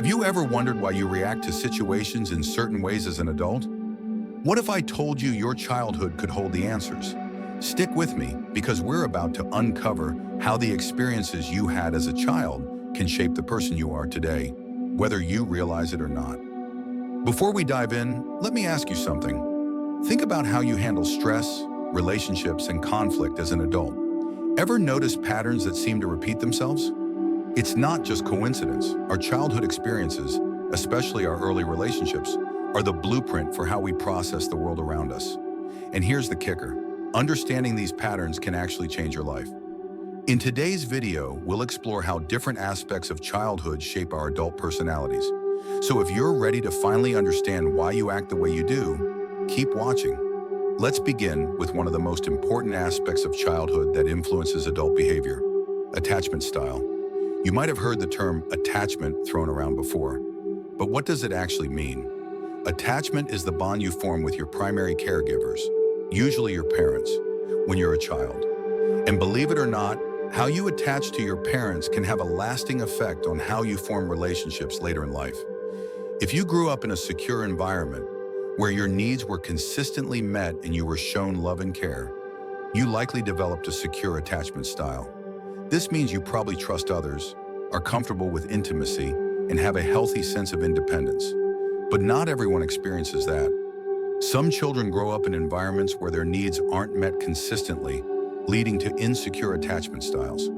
Have you ever wondered why you react to situations in certain ways as an adult? What if I told you your childhood could hold the answers? Stick with me because we're about to uncover how the experiences you had as a child can shape the person you are today, whether you realize it or not. Before we dive in, let me ask you something. Think about how you handle stress, relationships, and conflict as an adult. Ever notice patterns that seem to repeat themselves? It's not just coincidence. Our childhood experiences, especially our early relationships, are the blueprint for how we process the world around us. And here's the kicker. Understanding these patterns can actually change your life. In today's video, we'll explore how different aspects of childhood shape our adult personalities. So if you're ready to finally understand why you act the way you do, keep watching. Let's begin with one of the most important aspects of childhood that influences adult behavior: attachment style. You might have heard the term attachment thrown around before, but what does it actually mean? Attachment is the bond you form with your primary caregivers, usually your parents, when you're a child. And believe it or not, how you attach to your parents can have a lasting effect on how you form relationships later in life. If you grew up in a secure environment where your needs were consistently met and you were shown love and care, you likely developed a secure attachment style. This means you probably trust others, are comfortable with intimacy, and have a healthy sense of independence. But not everyone experiences that. Some children grow up in environments where their needs aren't met consistently, leading to insecure attachment styles.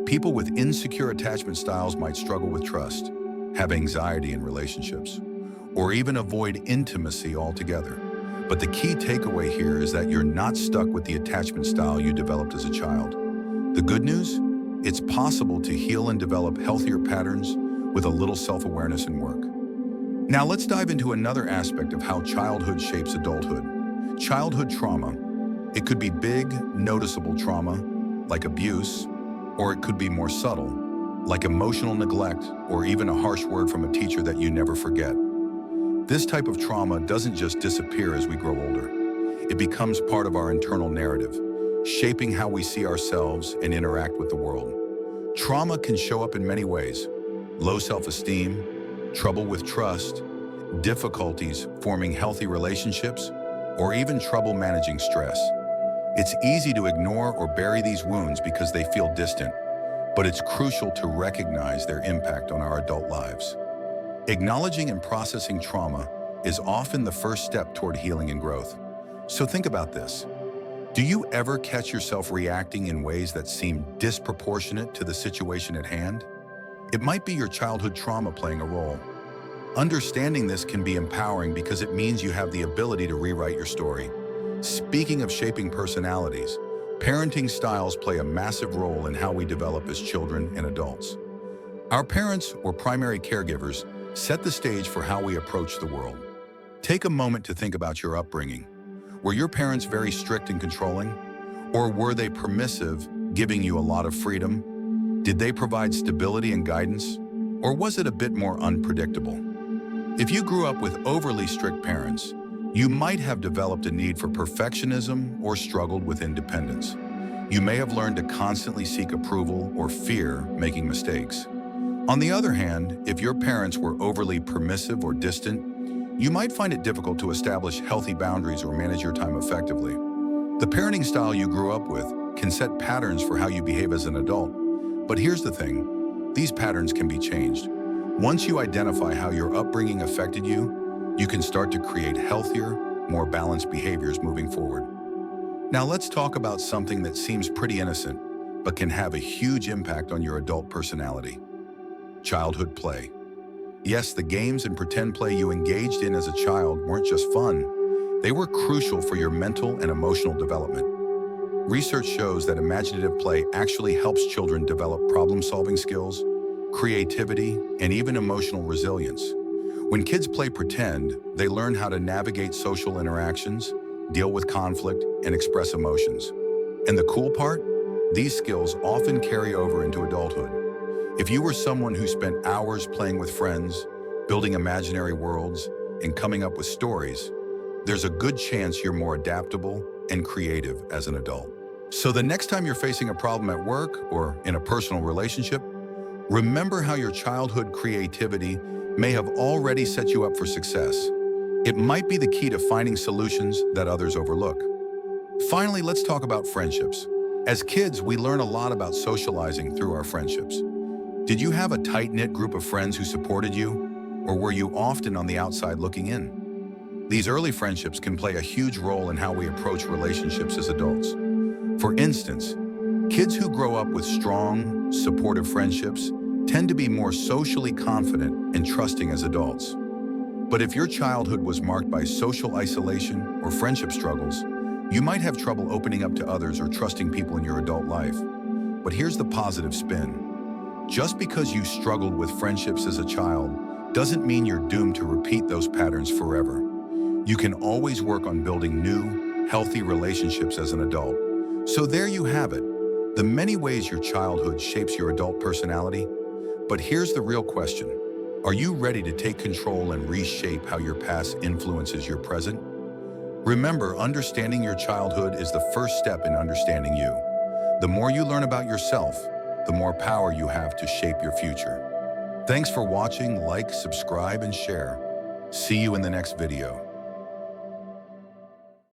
People with insecure attachment styles might struggle with trust, have anxiety in relationships, or even avoid intimacy altogether. But the key takeaway here is that you're not stuck with the attachment style you developed as a child. The good news? It's possible to heal and develop healthier patterns with a little self-awareness and work. Now let's dive into another aspect of how childhood shapes adulthood. Childhood trauma. It could be big, noticeable trauma, like abuse, or it could be more subtle, like emotional neglect, or even a harsh word from a teacher that you never forget. This type of trauma doesn't just disappear as we grow older. It becomes part of our internal narrative, shaping how we see ourselves and interact with the world. Trauma can show up in many ways: low self-esteem, trouble with trust, difficulties forming healthy relationships, or even trouble managing stress. It's easy to ignore or bury these wounds because they feel distant, but it's crucial to recognize their impact on our adult lives. Acknowledging and processing trauma is often the first step toward healing and growth. So think about this. Do you ever catch yourself reacting in ways that seem disproportionate to the situation at hand? It might be your childhood trauma playing a role. Understanding this can be empowering because it means you have the ability to rewrite your story. Speaking of shaping personalities, parenting styles play a massive role in how we develop as children and adults. Our parents, or primary caregivers, set the stage for how we approach the world. Take a moment to think about your upbringing. Were your parents very strict and controlling? Or were they permissive, giving you a lot of freedom? Did they provide stability and guidance? Or was it a bit more unpredictable? If you grew up with overly strict parents, you might have developed a need for perfectionism or struggled with independence. You may have learned to constantly seek approval or fear making mistakes. On the other hand, if your parents were overly permissive or distant, you might find it difficult to establish healthy boundaries or manage your time effectively. The parenting style you grew up with can set patterns for how you behave as an adult. But here's the thing, these patterns can be changed. Once you identify how your upbringing affected you, you can start to create healthier, more balanced behaviors moving forward. Now let's talk about something that seems pretty innocent, but can have a huge impact on your adult personality: childhood play. Yes, the games and pretend play you engaged in as a child weren't just fun. They were crucial for your mental and emotional development. Research shows that imaginative play actually helps children develop problem-solving skills, creativity, and even emotional resilience. When kids play pretend, they learn how to navigate social interactions, deal with conflict, and express emotions. And the cool part? These skills often carry over into adulthood. If you were someone who spent hours playing with friends, building imaginary worlds, and coming up with stories, there's a good chance you're more adaptable and creative as an adult. So the next time you're facing a problem at work or in a personal relationship, remember how your childhood creativity may have already set you up for success. It might be the key to finding solutions that others overlook. Finally, let's talk about friendships. As kids, we learn a lot about socializing through our friendships. Did you have a tight-knit group of friends who supported you, or were you often on the outside looking in? These early friendships can play a huge role in how we approach relationships as adults. For instance, kids who grow up with strong, supportive friendships tend to be more socially confident and trusting as adults. But if your childhood was marked by social isolation or friendship struggles, you might have trouble opening up to others or trusting people in your adult life. But here's the positive spin. Just because you struggled with friendships as a child doesn't mean you're doomed to repeat those patterns forever. You can always work on building new, healthy relationships as an adult. So there you have it, the many ways your childhood shapes your adult personality. But here's the real question. Are you ready to take control and reshape how your past influences your present? Remember, understanding your childhood is the first step in understanding you. The more you learn about yourself, the more power you have to shape your future. Thanks for watching. Like, subscribe, and share. See you in the next video.